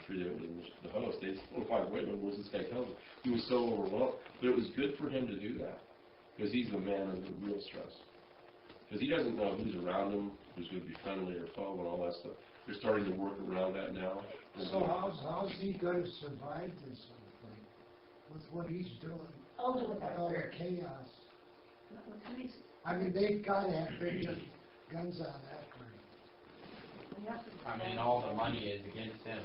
treated it with the host. They just, oh, wait a minute, what's this guy telling me? He was so overwhelmed. But it was good for him to do that, because he's the man of the real stress. Because he doesn't know who's around him, who's going to be friendly or foe and all that stuff. They're starting to work around that now. So how's he going to survive this whole thing with what he's doing? Only with With our all the spirit. chaos. He's- I mean, they've got to have big guns on that thing. we have to- I mean, all the money is against him.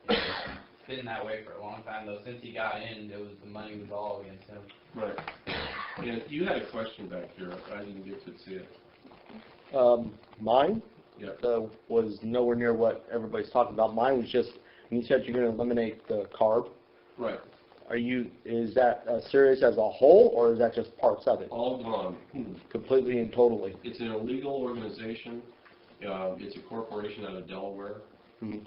It's been that way for a long time, though. Since he got in, the money was all against him. Right. And you had a question back here. I didn't get to see it. Mine Yeah. was nowhere near what everybody's talking about. Mine was just, you said you're going to eliminate the carb. Right. Is that serious as a whole, or is that just parts of it? All gone. Completely and totally. It's an illegal organization. It's a corporation out of Delaware. Mhm.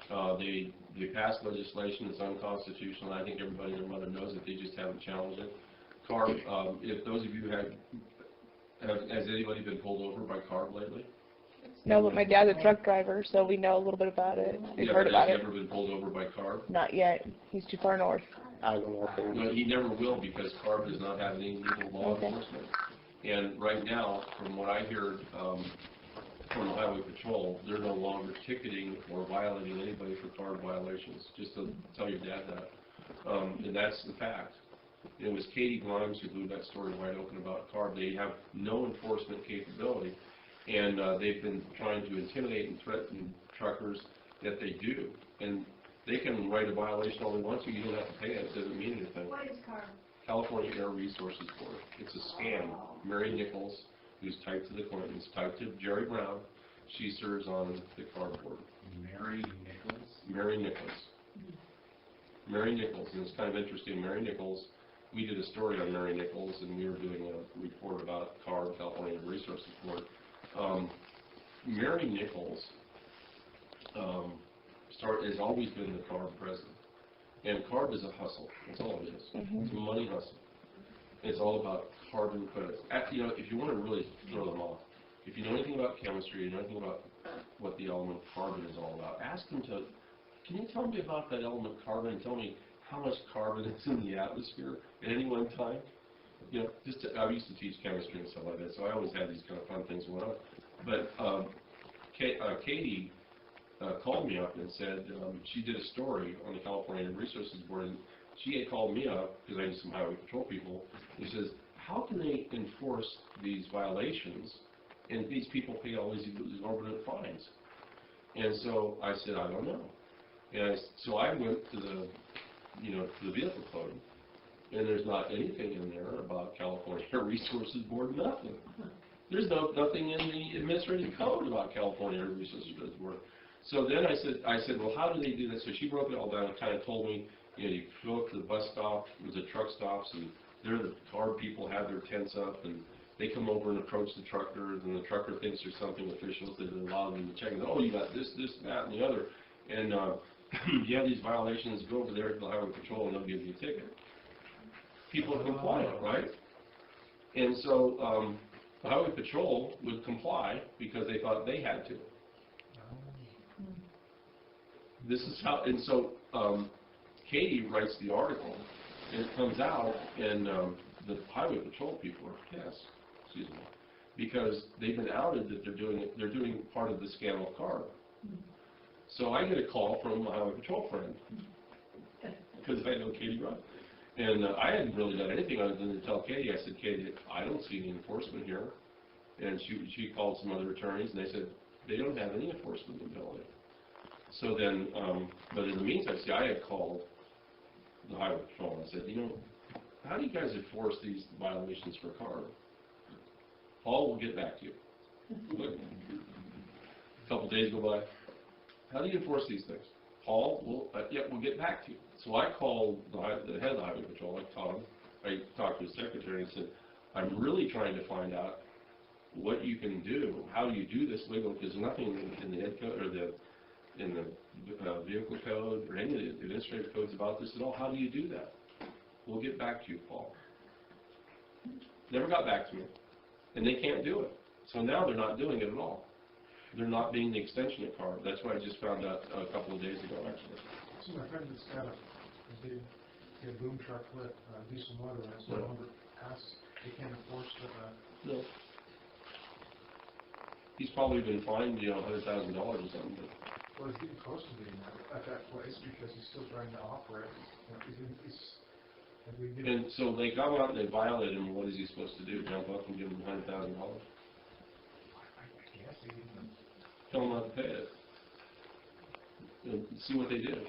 They passed legislation that's unconstitutional. I think everybody and their mother knows it. They just haven't challenged it. CARB, if those of you has anybody been pulled over by CARB lately? No, but my dad's a truck driver, so we know a little bit about it. We've heard about Has it. he ever been pulled over by CARB? Not yet. He's too far north. I don't know. No, he never will, because CARB does not have any legal law Okay. enforcement. And right now, from what I hear from the Highway Patrol, they're no longer ticketing or violating anybody for CARB violations, just to tell your dad that. And that's the fact. It was Katie Grimes who blew that story wide open about CARB. They have no enforcement capability, and they've been trying to intimidate and threaten truckers that they do. And they can write a violation all they want to. You don't have to pay it. It doesn't mean anything. What is CARB? California Air Resources Board. It's a scam. Mary Nichols, who's tied to the Clintons, tied to Jerry Brown, she serves on the CARB board. Mary Nichols? Mary Nichols. Mary Nichols, and it's kind of interesting. Mary Nichols, we did a story on Mary Nichols, and we were doing a report about CARB, California Air Resources Board. Mary Nichols has always been the CARB president. And CARB is a hustle. That's all it is. It's a money hustle. It's all about carbon credits. You know, if you want to really throw them off, if you know anything about chemistry, you know anything about what the element carbon is all about, ask them to, can you tell me about that element carbon and tell me how much carbon is in the atmosphere at any one time? You know, I used to teach chemistry and stuff like that, so I always had these kind of fun things going on. But Katie called me up and said she did a story on the California Resources Board, and she had called me up because I knew some Highway Patrol people. He says, how can they enforce these violations and these people pay all these exorbitant fines? And so I said, I don't know. And so I went to the, to the vehicle code, and there's not anything in there about California Resources Board, nothing. There's nothing in the administrative code about California Resources Board. So then I said, well, how do they do this? So she broke it all down and kind of told me, you go up to the bus stop, the truck stops, and there the CARB people have their tents up, and they come over and approach the trucker, and the trucker thinks there's something official, so they allow them to check. And, oh, you got this, that, and the other. And you have these violations, go over there to the Highway Patrol, and they'll give you a ticket. People are compliant, right? And so the Highway Patrol would comply because they thought they had to. This is how, and so Katie writes the article, and it comes out, and the Highway Patrol people are pissed, excuse me, because they've been outed that they're doing part of the scam of CARB. So I get a call from my Highway Patrol friend, because I know Katie Rudd. And I hadn't really done anything other than to tell Katie, I said, Katie, I don't see any enforcement here. And she called some other attorneys, and they said, they don't have any enforcement ability. So then, but in the meantime, see, I had called the Highway Patrol, and I said, how do you guys enforce these violations for CARB? Paul will get back to you. A couple days go by. How do you enforce these things? Paul will, we'll get back to you. So I called the head of the Highway Patrol, I talked to his secretary and said, I'm really trying to find out what you can do, how you do this legal, because there's nothing in the head code or in the vehicle code or any of the administrative codes about this at all. How do you do that? We'll get back to you, Paul. Never got back to me. And they can't do it. So now they're not doing it at all. They're not being the extension of CARB. That's what I just found out a couple of days ago, actually. friend that's got a big, boom truck with diesel motor, and it's no longer passes, they can't enforce the, No. He's probably been fined, $100,000 or something, but. well, he's getting close to being at that place because he's still trying to operate. And we get And so they come out and they violate him, what is he supposed to do? Jump up and give him $100,000? I guess he didn't. Tell him not to pay it. And see what they do.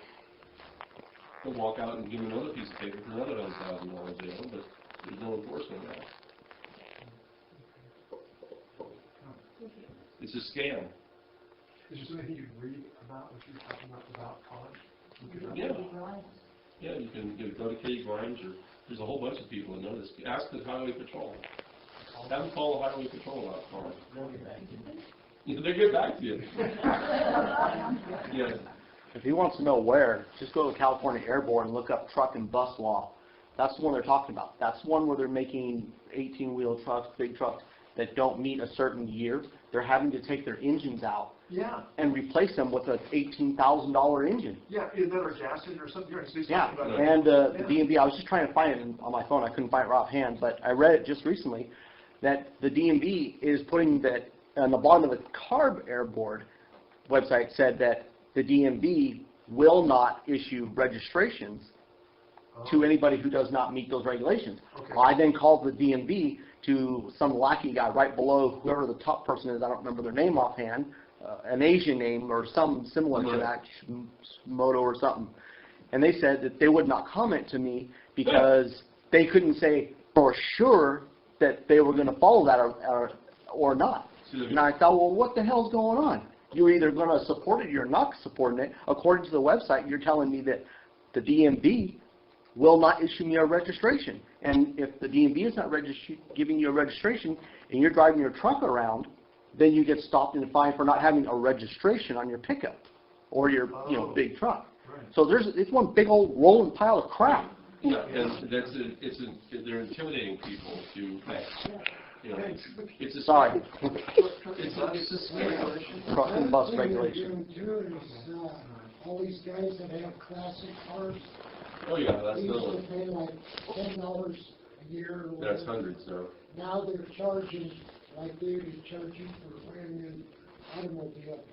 They'll walk out and give him another piece of paper for another $100,000 jail, but there's no enforcement now. It's a scam. Is there something you read about what you're talking about college? Yeah. Yeah, you can go to Katie Grimes, or there's a whole bunch of people that know this. Ask the Highway Patrol. Have them call the Highway Patrol about cars. They get back to you. Yeah. If he wants to know where, just go to California Airborne and look up truck and bus law. That's the one they're talking about. That's the one where they're making 18-wheel trucks, big trucks, that don't meet a certain year. They're having to take their engines out Yeah, and replace them with an $18,000 engine. yeah, either that or gas engine or something. So he's Yeah, talking about and the DMV, I was just trying to find it on my phone. I couldn't find it offhand, but I read it just recently that the DMV is putting that on the bottom of the CARB Air Board website said that the DMV will not issue registrations to anybody who does not meet those regulations. Okay. I then called the DMV to some lackey guy right below whoever the top person is. I don't remember their name offhand, an Asian name or something similar to that, Moto or something. And they said that they would not comment to me because they couldn't say for sure that they were going to follow that or not. And I thought, well, what the hell's going on? You're either going to support it or you're not supporting it. According to the website, you're telling me that the DMV will not issue me a registration. And if the DMV is not giving you a registration and you're driving your truck around, then you get stopped and fined for not having a registration on your pickup or your big truck. Right. So it's one big old rolling pile of crap. Yeah, and they're intimidating people to pay. It's a Sorry. It's a scam. Truck and bus The regulation. thing they're doing is, all these guys that have classic cars, Oh yeah, that's they the used to one. pay like $10 a year or That's whatever. hundreds now. Now they're charging, like they would charge you for a brand new automobile,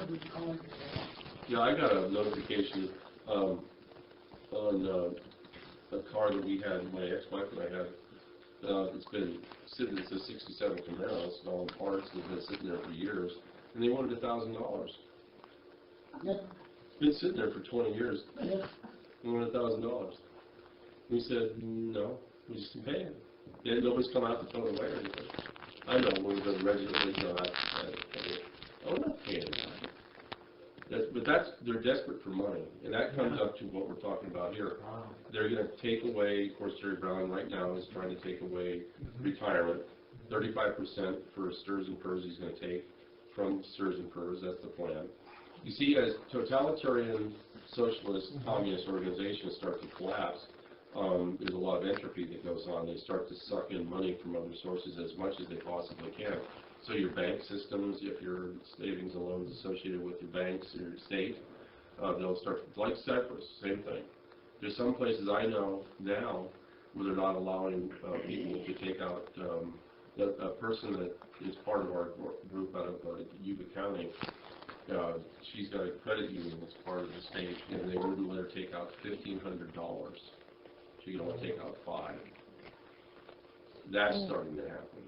every car you have. Yeah, I got a notification on a car that we had, my ex-wife and I had. It's been sitting, it's a 67 Camaro, it's all in parts, it's been sitting there for years, and they wanted $1,000. Yep, Been sitting there for 20 years, yep. they wanted $1,000. We said, no, we just pay it. Yeah, nobody's come out to throw it away or anything. I know, when the resident, I'm not paying that. They're desperate for money, and that comes up to what we're talking about here. They're going to take away, of course, Jerry Brown right now is trying to take away retirement. 35% for STRS and PERS he's going to take from STRS and PERS, that's the plan. You see, as totalitarian, socialist, communist organizations start to collapse, there's a lot of entropy that goes on. They start to suck in money from other sources as much as they possibly can. So your bank systems, if your savings and loans associated with your banks or your state, they'll start, like Cyprus, same thing. There's some places I know now where they're not allowing people to take out, a person that is part of our group out of Yuba County, she's got a credit union that's part of the state, and they wouldn't let her take out $1,500. She can only take out $5. That's starting to happen.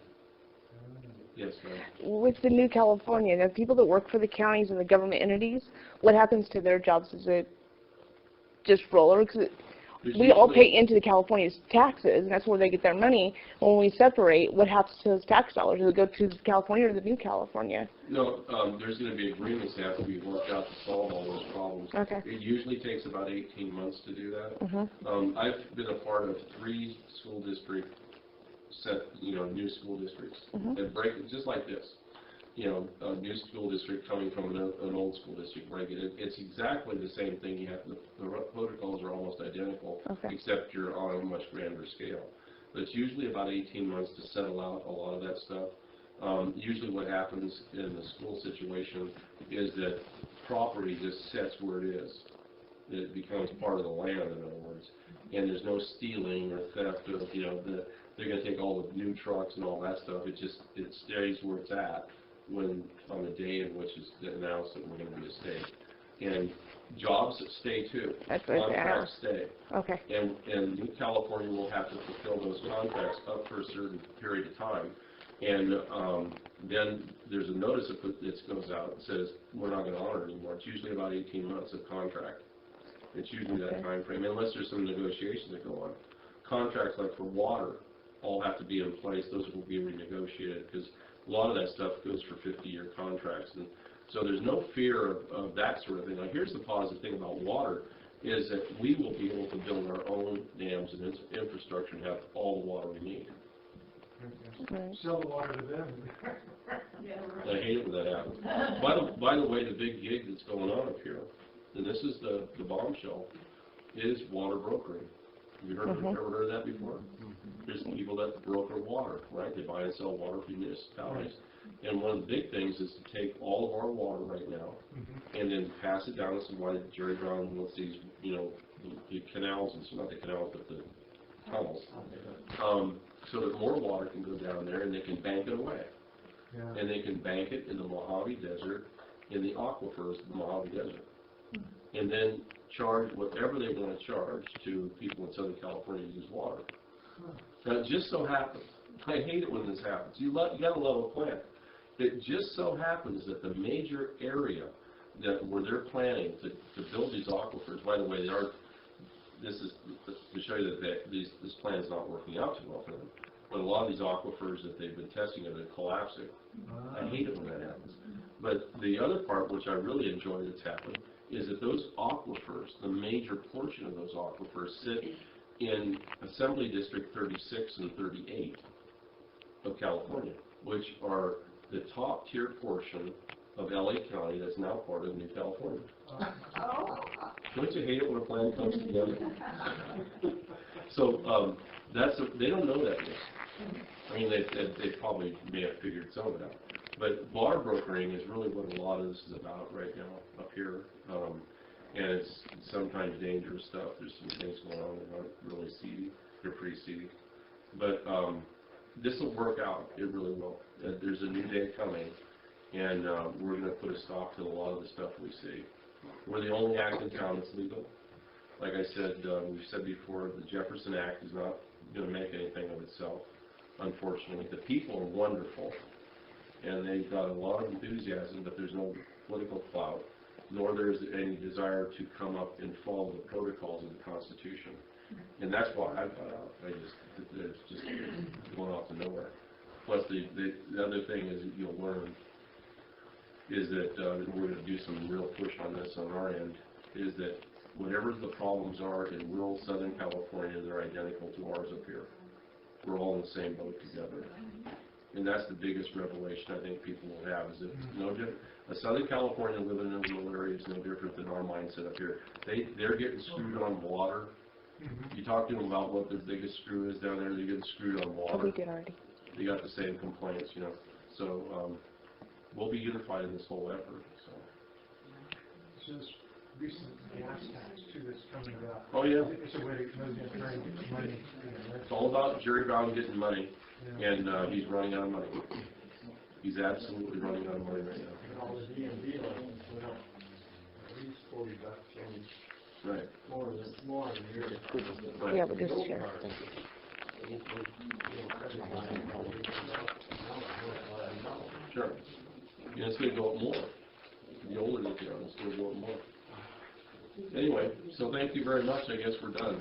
Yes, ma'am. With the new California, the people that work for the counties and the government entities, what happens to their jobs? Is it just roller? Because we all pay into the California's taxes, and that's where they get their money. When we separate, what happens to those tax dollars? Does it go to California or the new California? No, there's going to be agreements that have to be worked out to solve all those problems. Okay. It usually takes about 18 months to do that. Mm-hmm. I've been a part of 3 school district new school districts, and break it just like this. A new school district coming from an old school district breaking it. It's exactly the same thing. You have the protocols are almost identical, except you're on a much grander scale. But it's usually about 18 months to settle out a lot of that stuff. Usually what happens in the school situation is that property just sets where it is. It becomes part of the land, in other words. And there's no stealing or theft of, they're gonna take all the new trucks and all that stuff. It stays where it's at when, on the day in which it's announced that we're gonna be a state. And jobs stay too. That's what I Contracts asked. stay. Okay. And New California will have to fulfill those contracts up for a certain period of time. And then there's a notice that goes out that says, we're not gonna honor it anymore. It's usually about 18 months of contract. It's usually that time frame, unless there's some negotiations that go on. Contracts like for water all have to be in place. Those will be renegotiated, because a lot of that stuff goes for 50-year contracts. And so there's no fear of that sort of thing. Now here's the positive thing about water, is that we will be able to build our own dams and infrastructure and have all the water we need. Right. Sell the water to them. I hate it when that happens. By the way, the big gig that's going on up here, and this is the bombshell, is water brokering. Have you ever heard of that before? There's people that broker water, right? They buy and sell water for municipalities. And one of the big things is to take all of our water right now and then pass it down. This is why Jerry Brown wants these, the canals, and so not the canals, but the tunnels, so that more water can go down there and they can bank it away. Yeah. And they can bank it in the Mojave Desert, in the aquifers of the Mojave Desert. And then charge whatever they want to charge to people in Southern California to use water. Now, it just so happens, I hate it when this happens. You got to love a plant. It just so happens that the major area where they're planning to build these aquifers, by the way, this is to show you that this plan is not working out too well for them. But a lot of these aquifers that they've been testing are collapsing. I hate it when that happens. But the other part, which I really enjoy that's happened, is that those aquifers, the major portion of those aquifers, sit in Assembly District 36 and 38 of California, which are the top tier portion of LA County that's now part of New California. Don't you hate it when a plan comes together? So they don't know that yet. I mean, they probably may have figured some of it out. But water brokering is really what a lot of this is about right now up here. And it's sometimes dangerous stuff. There's some things going on that aren't really seedy. They're pretty seedy. But this will work out. It really will. There's a new day coming, and we're going to put a stop to a lot of the stuff we see. We're the only act in town that's legal. Like I said, we've said before, the Jefferson Act is not going to make anything of itself, unfortunately. The people are wonderful, and they've got a lot of enthusiasm, but there's no political clout, nor there's any desire to come up and follow the protocols of the Constitution. And that's why I got out. It's just going off to nowhere. Plus, the other thing is that you'll learn is that we're going to do some real push on this on our end, is that whatever the problems are in rural Southern California, they're identical to ours up here. We're all in the same boat together. And that's the biggest revelation I think people will have, is that a Southern California living in a rural area is no different than our mindset up here. They're getting screwed on water. You talk to them about what their biggest screw is down there, they're getting screwed on water. Oh, we did already. They got the same complaints, So we'll be unified in this whole effort. So. It's just recent gas tax too that's coming up. Oh yeah. It's a way to try and get some money. It's all about Jerry Brown getting money, and he's running out of money. He's absolutely running out of money right now. All the DMV license went up at least $40 change. Right. More than a year. Right. Yeah, but this is here. Sure. Yeah, it's going to go up more. The older they get, it's going to go up more. Anyway, so thank you very much. I guess we're done.